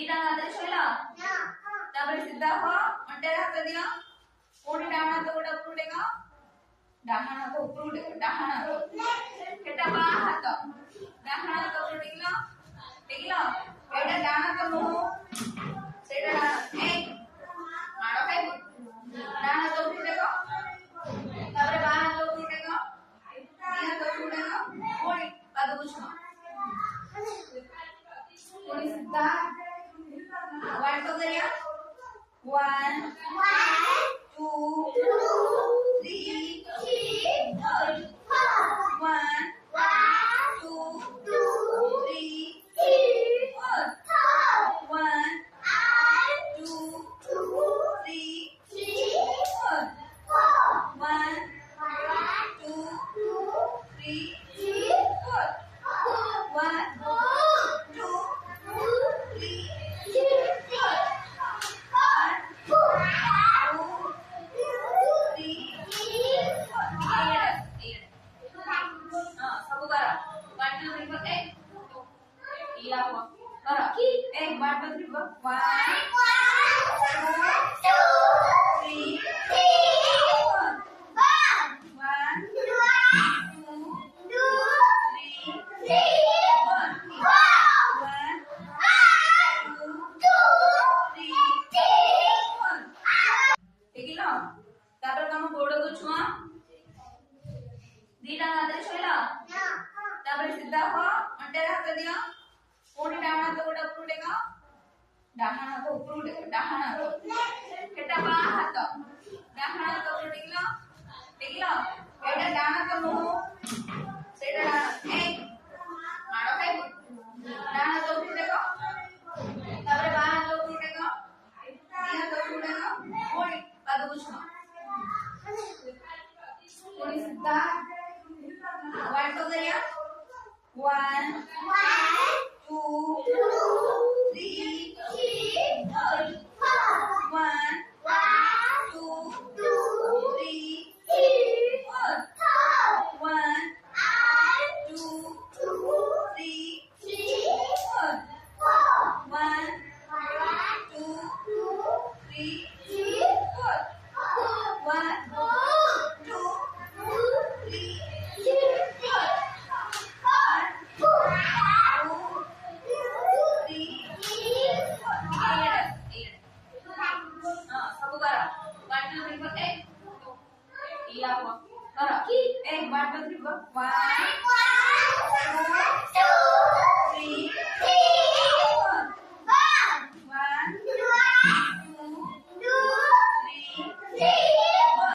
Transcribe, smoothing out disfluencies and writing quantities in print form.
ଦିଟା ହାତରେ ଶୋଇଲ ତାପରେ ସିଧା ହୁଅ ଅଣ୍ଟାରେ ହାତ ଦିଅ ପୁଣି ଡାହାଣ ହାତ ଗୋଟା ଉପରକୁ ଟେକ ଡାହାଣ ହାତ ଉପରକୁ ଟେକ ଡାହାଣ ହାତ ଏଟା ବାଁ ହାତ ଡାହାଣ ହାତ ଉପରକୁ ଟେକିଲ ଏଇଟା ଡାହାଣ ହାତ ନୁହଁ ସେଇଟା ଡାହାଣ ଏକ ମାଡ଼ ଖାଇବୁ ଡାହାଣ ହାତ ଉପରକୁ ଟେକ ତାପରେ ବାଁ ହାତ ଉପରକୁ ଟେକ ଦି ହାତ ଉପରକୁ ଟେକ ପୁଣି ପାଦକୁ ଛୁଅ पुणी सिद्धा वन तो करूया 1 2 3 4 1 2 3 4 1 2 3 4 1 2 3 4 1 2 एक बार बस 1 2 3 4 1 2 3 तापर तुम गोड़ को छुआ दीटा हाथ छुईला तापर सीधा हो अंटे हाथ दियो पुणी डाहाण हाथ गोटा ऊपर टेक डाहाण हाथ ऊपर टेक डाहाण हाथ एटा बां हाथ डाहाण हाथ ऊपर टेकिलो एटा डाहाण हाथ नुह सेटा एक